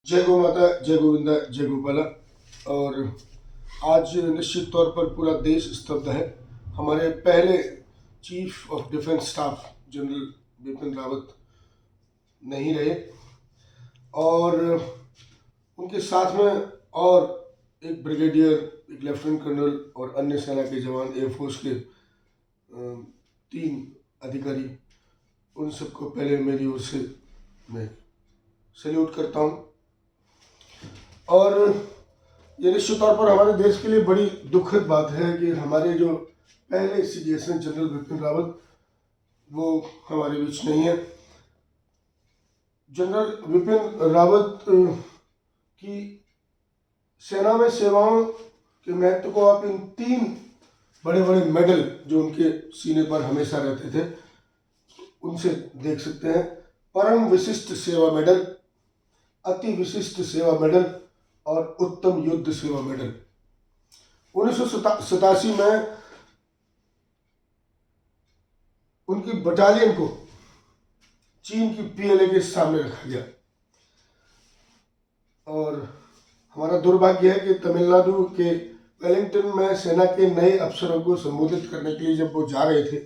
जय गौ माता, जय गोविंदा, जय गोपाला। और आज निश्चित तौर पर पूरा देश स्तब्ध है। हमारे पहले chief of defence staff general Bipin Rawat नहीं रहे और उनके साथ में और एक ब्रिगेडियर, एक लेफ्टिनेंट कर्नल और अन्य सेना के जवान, एयरफोर्स के 3 अधिकारी, उन सबको पहले मेरी ओर से मैं सैल्यूट करता हूँ। और ये निश्चित तौर पर हमारे देश के लिए बड़ी दुखद बात है कि हमारे जो पहले CDS जनरल बिपिन रावत वो हमारे बीच नहीं है। जनरल बिपिन रावत की सेना में सेवाओं के महत्व को आप इन 3 बड़े बड़े मेडल जो उनके सीने पर हमेशा रहते थे उनसे देख सकते हैं। परम विशिष्ट सेवा मेडल, अति विशिष्ट सेवा मेडल और उत्तम युद्ध सेवा मेडल। 1987 में उनकी बटालियन को चीन की PLA के सामने रखा गया और हमारा दुर्भाग्य है कि तमिलनाडु के वेलिंगटन में सेना के नए अफसरों को संबोधित करने के लिए जब वो जा रहे थे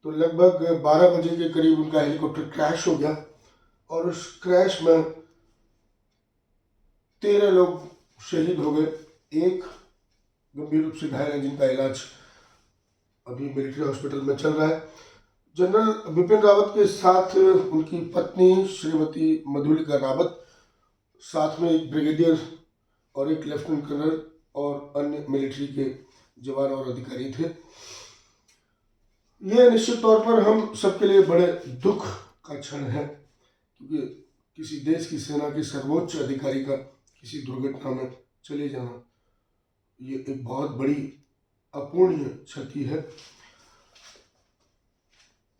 तो लगभग 12 बजे के करीब उनका हेलीकॉप्टर क्रैश हो गया और उस क्रैश में 13 लोग शहीद हो गए, एक गंभीर रूप से घायल है जिनका इलाज अभी मिलिट्री हॉस्पिटल में चल रहा है। जनरल बिपिन रावत के साथ उनकी पत्नी श्रीमती मधुलिका रावत, साथ में एक ब्रिगेडियर और एक लेफ्टिनेंट कर्नल और अन्य मिलिट्री के जवान और अधिकारी थे। ये निश्चित तौर पर हम सबके लिए बड़े दुख का क्षण है क्योंकि किसी देश की सेना के सर्वोच्च अधिकारी का किसी दुर्घटना में चले जाना ये एक बहुत बड़ी अपूर्णीय क्षति है।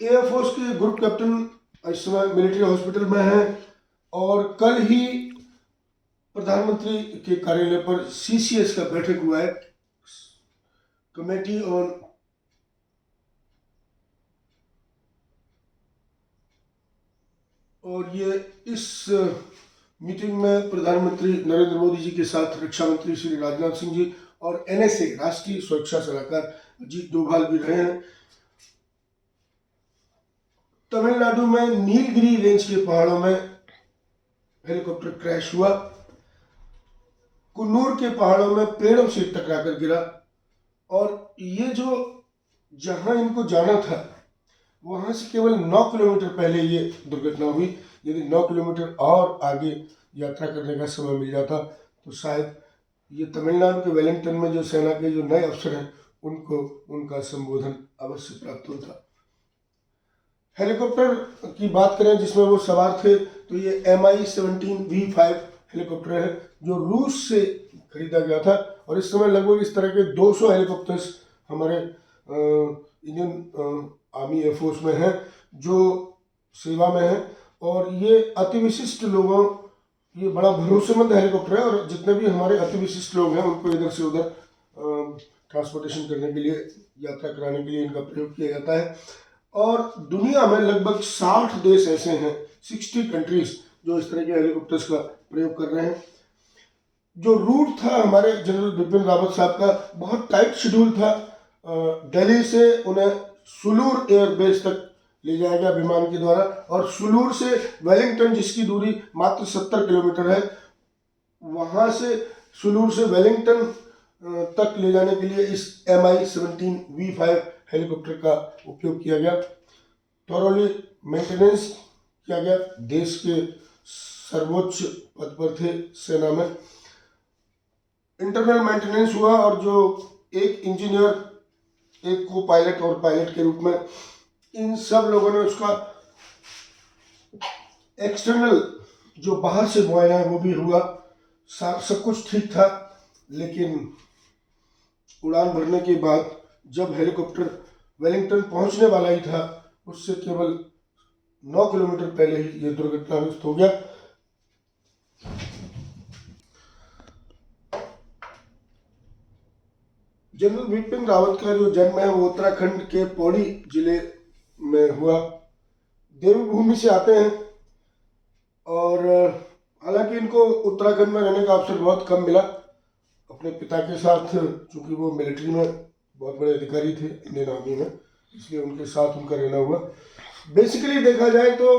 एयरफोर्स के ग्रुप कैप्टन इस समय मिलिट्री हॉस्पिटल में है और कल ही प्रधानमंत्री के कार्यालय पर CCS का बैठक हुआ है, कमेटी ऑन और ये इस मीटिंग में प्रधानमंत्री नरेंद्र मोदी जी के साथ रक्षा मंत्री श्री राजनाथ सिंह जी और NSA राष्ट्रीय सुरक्षा सलाहकार अजीत डोभाल भी रहे हैं। तमिलनाडु में नीलगिरी रेंज के पहाड़ों में हेलीकॉप्टर क्रैश हुआ, कुन्नूर के पहाड़ों में पेड़ों से टकराकर गिरा और ये जो जहां इनको जाना था वहां से केवल 9 किलोमीटर पहले ये दुर्घटना हुई। यदि 9 किलोमीटर और आगे यात्रा करने का समय मिल जाता तो शायद ये तमिलनाडु के वेलिंगटन में जो सेना के जो नए अफसर हैं उनको उनका संबोधन अवश्य प्राप्त होता। हेलीकॉप्टर की बात करें जिसमें वो सवार थे तो ये Mi-17V5 हेलीकॉप्टर है जो रूस से खरीदा गया था और इस समय लगभग इस तरह के 200 हेलीकॉप्टर्स हमारे इंडियन आर्मी एयरफोर्स में है जो सेवा में है और ये अति विशिष्ट लोगों, ये बड़ा भरोसेमंद हेलीकॉप्टर है और जितने भी हमारे अति विशिष्ट लोग हैं उनको इधर से उधर ट्रांसपोर्टेशन करने के लिए, यात्रा कराने के लिए इनका प्रयोग किया जाता है। और दुनिया में लगभग 60 देश ऐसे हैं, 60 कंट्रीज जो इस तरह के हेलीकॉप्टर्स का प्रयोग कर रहे हैं। जो रूट था हमारे जनरल बिपिन रावत साहब का बहुत टाइट शेड्यूल था। दिल्ली से उन्हें सुलूर एयरबेस तक ले जाया गया विमान के द्वारा और सुलूर से वेलिंगटन जिसकी दूरी मात्र 70 किलोमीटर है, वहां से सुलूर से वेलिंगटन तक ले जाने के लिए इस Mi-17V5 हेलीकॉप्टर का उपयोग किया गया। थॉरोली मेंटेनेंस किया गया, देश के सर्वोच्च पद पर थे सेना में। इंटरनल मेंटेनेंस हुआ और जो एक इंजीनियर, एक को पायलट और पायलट के रूप में इन सब लोगों ने उसका एक्सटर्नल जो बाहर से मुआयना है वो भी हुआ, सब कुछ ठीक था। लेकिन उड़ान भरने के बाद जब हेलीकॉप्टर वेलिंगटन पहुंचने वाला ही था उससे केवल 9 किलोमीटर पहले ही यह दुर्घटनाग्रस्त हो गया। जनरल बिपिन रावत का जो जन्म है वो उत्तराखंड के पौड़ी जिले में हुआ। देवभूमि से आते हैं और हालांकि इनको उत्तराखंड में रहने का अवसर बहुत कम मिला। अपने पिता के साथ, चूंकि वो मिलिट्री में बहुत बड़े अधिकारी थे इंडियन आर्मी में, इसलिए उनके साथ उनका रहना हुआ। बेसिकली देखा जाए तो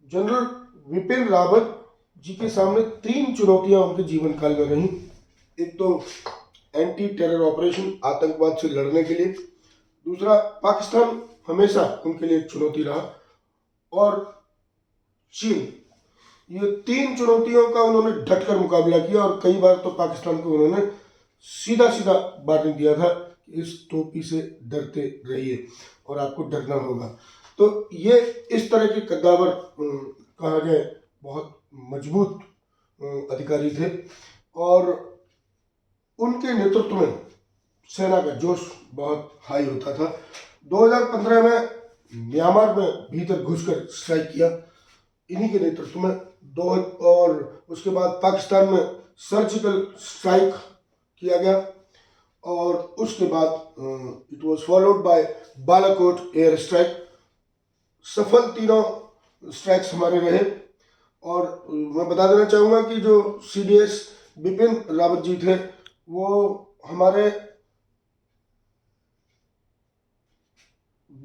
जनरल विपिन रावत जी के सामने 3 चुनौतियां उनके जीवन काल में रही। एक तो एंटी टेरर ऑपरेशन, आतंकवाद से लड़ने के लिए। दूसरा, पाकिस्तान हमेशा उनके लिए एक चुनौती रहा। और चीन, ये 3 चुनौतियों का उन्होंने डटकर मुकाबला किया और कई बार तो पाकिस्तान को उन्होंने सीधा सीधा वार्निंग दिया था कि इस टोपी से डरते रहिए और आपको डरना होगा। तो ये इस तरह के कद्दावर कहा जाए बहुत मजबूत अधिकारी थे और उनके नेतृत्व में सेना का जोश बहुत हाई होता था। 2015 में म्यांमार में भीतर घुसकर स्ट्राइक किया इन्हीं के नेतृत्व में। और उसके बाद पाकिस्तान में सर्जिकल स्ट्राइक किया गया और उसके बाद it was followed by Balakot air strike. सफल तीनों स्ट्राइक्स हमारे रहे। और मैं बता देना चाहूँगा कि जो CDS बिपिन रावत जी थे वो हमारे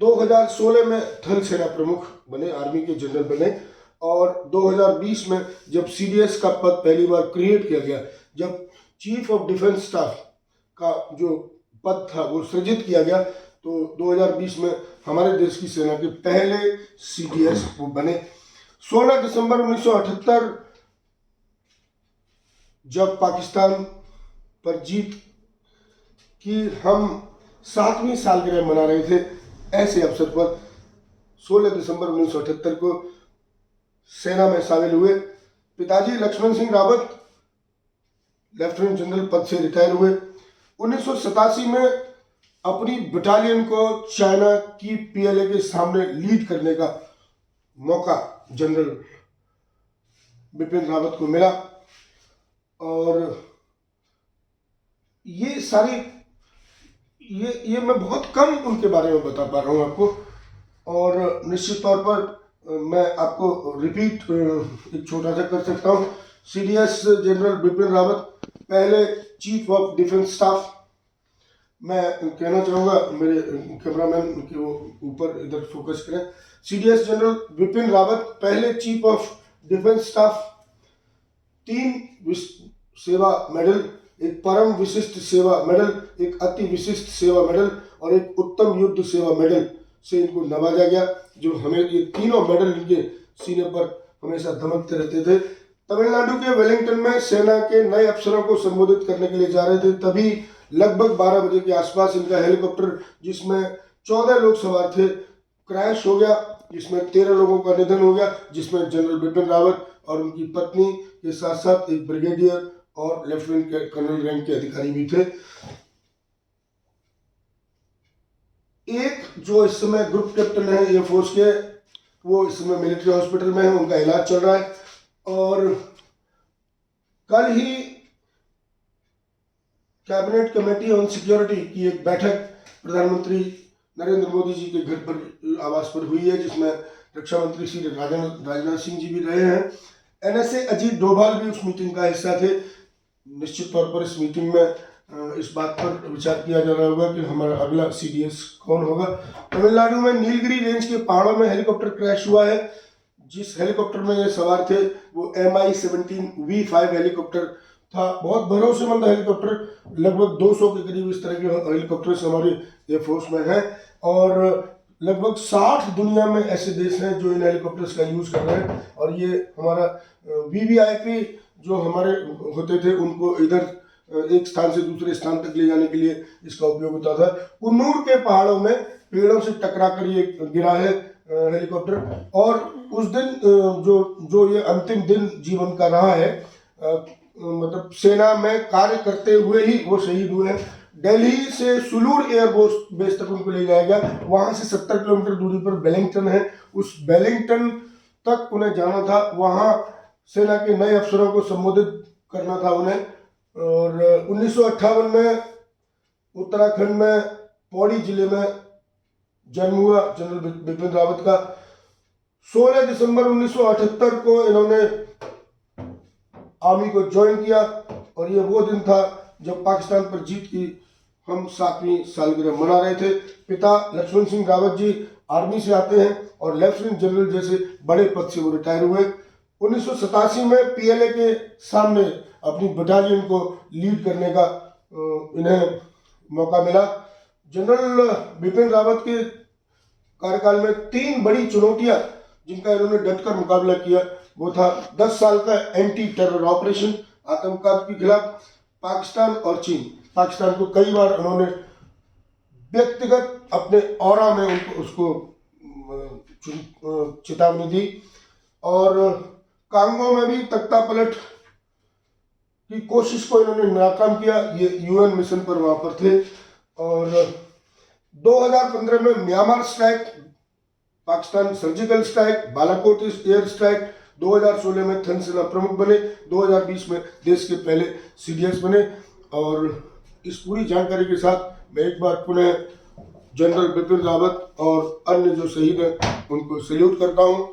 2016 में थल सेना प्रमुख बने, आर्मी के जनरल बने। और 2020 में जब CDS का पद पहली बार क्रिएट किया गया, जब चीफ ऑफ डिफेंस स्टाफ का जो पद था वो सृजित किया गया, तो 2020 में हमारे देश की सेना के पहले CDS वो बने। 16 दिसंबर 1978 जब पाकिस्तान पर जीत की हम 7वीं सालगिरह मना रहे थे, ऐसे अवसर पर 16 दिसंबर 1978 को सेना में शामिल हुए। पिताजी लक्ष्मण सिंह रावत लेफ्टिनेंट जनरल पद से रिटायर हुए। 1987 में अपनी बटालियन को चाइना की PLA के सामने लीड करने का मौका जनरल बिपिन रावत को मिला। और ये सारी ये मैं बहुत कम उनके बारे में बता पा रहा हूँ आपको। और निश्चित तौर पर मैं आपको रिपीट एक छोटा सा कर सकता हूँ। CDS जनरल बिपिन रावत पहले चीफ ऑफ डिफेंस स्टाफ। मैं कहना चाहूँगा मेरे कैमरामैन के वो ऊपर इधर फोकस करें। CDS जनरल बिपिन रावत पहले चीफ ऑफ डिफेंस स्टाफ, 3 सेवा मेडल, एक परम विशिष्ट सेवा मेडल, एक अति विशिष्ट सेवा मेडल और एक उत्तम युद्ध सेवा मेडल से इनको नवाजा गया। जो हमें ये तीनों मेडल इनके सीने पर हमेशा धमकते रहते थे। तमिलनाडु के वेलिंगटन में सेना के नए अफसरों को संबोधित करने के लिए जा रहे थे, तभी लगभग 12 बजे के आसपास इनका हेलीकॉप्टर, जिसमें 14 लोग सवार थे, क्रैश हो गया, जिसमें 13 लोगों का निधन हो गया, जिसमें जनरल बिपिन रावत और उनकी पत्नी के साथ साथ एक ब्रिगेडियर और लेफ्टिनेंट कर्नल रैंक के अधिकारी भी थे। एक जो इस समय ग्रुप कैप्टन है एयरफोर्स के, वो इस समय मिलिट्री हॉस्पिटल में है, उनका इलाज चल रहा है। और कल ही कैबिनेट कमेटी ऑन सिक्योरिटी की एक बैठक प्रधानमंत्री नरेंद्र मोदी जी के घर पर, आवास पर हुई है, जिसमें रक्षा मंत्री श्री राजनाथ सिंह जी भी रहे हैं। NSA अजीत डोभाल भी उस मीटिंग का हिस्सा थे। निश्चित तौर पर इस मीटिंग में इस बात पर विचार किया जा रहा होगा कि हमारा अगला CDS कौन होगा। तमिलनाडु में नीलगिरी रेंज के पहाड़ों में हेलीकॉप्टर क्रैश हुआ है। जिस हेलीकॉप्टर में ये सवार थे वो Mi-17V5 हेलीकॉप्टर था। बहुत भरोसेमंद हेलीकॉप्टर, लगभग 200 के करीब इस तरह के हेलीकॉप्टर्स हमारे एयरफोर्स में हैं। और लगभग 60 दुनिया में ऐसे देश हैं जो इन हेलीकॉप्टर्स का यूज़ कर रहे हैं। और ये हमारा VVIP जो हमारे होते थे, उनको इधर एक स्थान से दूसरे स्थान तक ले जाने के लिए इसका उपयोग होता था। कुन्नूर के पहाड़ों में पेड़ों से टकरा कर ये गिरा है हेलीकॉप्टर। और उस दिन जो ये अंतिम दिन जीवन का रहा है, मतलब सेना में कार्य करते हुए ही वो शहीद हुए हैं। दिल्ली से सुलूर एयरबेस तक उनको ले जाया गया। वहाँ से 70 किलोमीटर दूरी पर वेलिंगटन है, उस वेलिंगटन तक उन्हें जाना था। वहाँ सेना के नए अफसरों को संबोधित करना था उन्हें। और 1958 में उत्तराखंड में पौड़ी जिले में जन्म हुआ जनरल बिपिन रावत का। 16 दिसंबर 1978 को इन्होंने आर्मी को ज्वाइन किया। और ये वो दिन था जब पाकिस्तान पर जीत की हम 7वीं सालगिरह मना रहे थे। पिता लक्ष्मण सिंह रावत जी आर्मी से आते हैं और लेफ्टिनेंट जनरल जैसे बड़े पद से वो रिटायर हुए। 1987 में पीएलए के सामने अपनी बटालियन को लीड करने का इन्हें मौका मिला। जनरल बिपिन रावत के कार्यकाल में 3 बड़ी चुनौतियां जिनका इन्होंने डटकर मुकाबला किया, वो था 10 साल का एंटी टेरर ऑपरेशन, आतंकवाद के खिलाफ पाकिस्तान और चीन। पाकिस्तान को कई बार उन्होंने व्यक्तिगत अपने ऑरा में उनको उसको चेतावनी दी। और कांगो में भी तख्ता पलट की कोशिश को इन्होंने नाकाम किया। ये यूएन मिशन पर वहां पर थे। और 2015 में Myanmar strike, Pakistan surgical strike, Balakot air strike, 2016 में थल सेना प्रमुख बने, 2020 में देश के पहले सीडीएस बने। और इस पूरी जानकारी के साथ मैं एक बार पुनः जनरल बिपिन रावत और अन्य जो शहीद हैं उनको सैल्यूट करता हूं।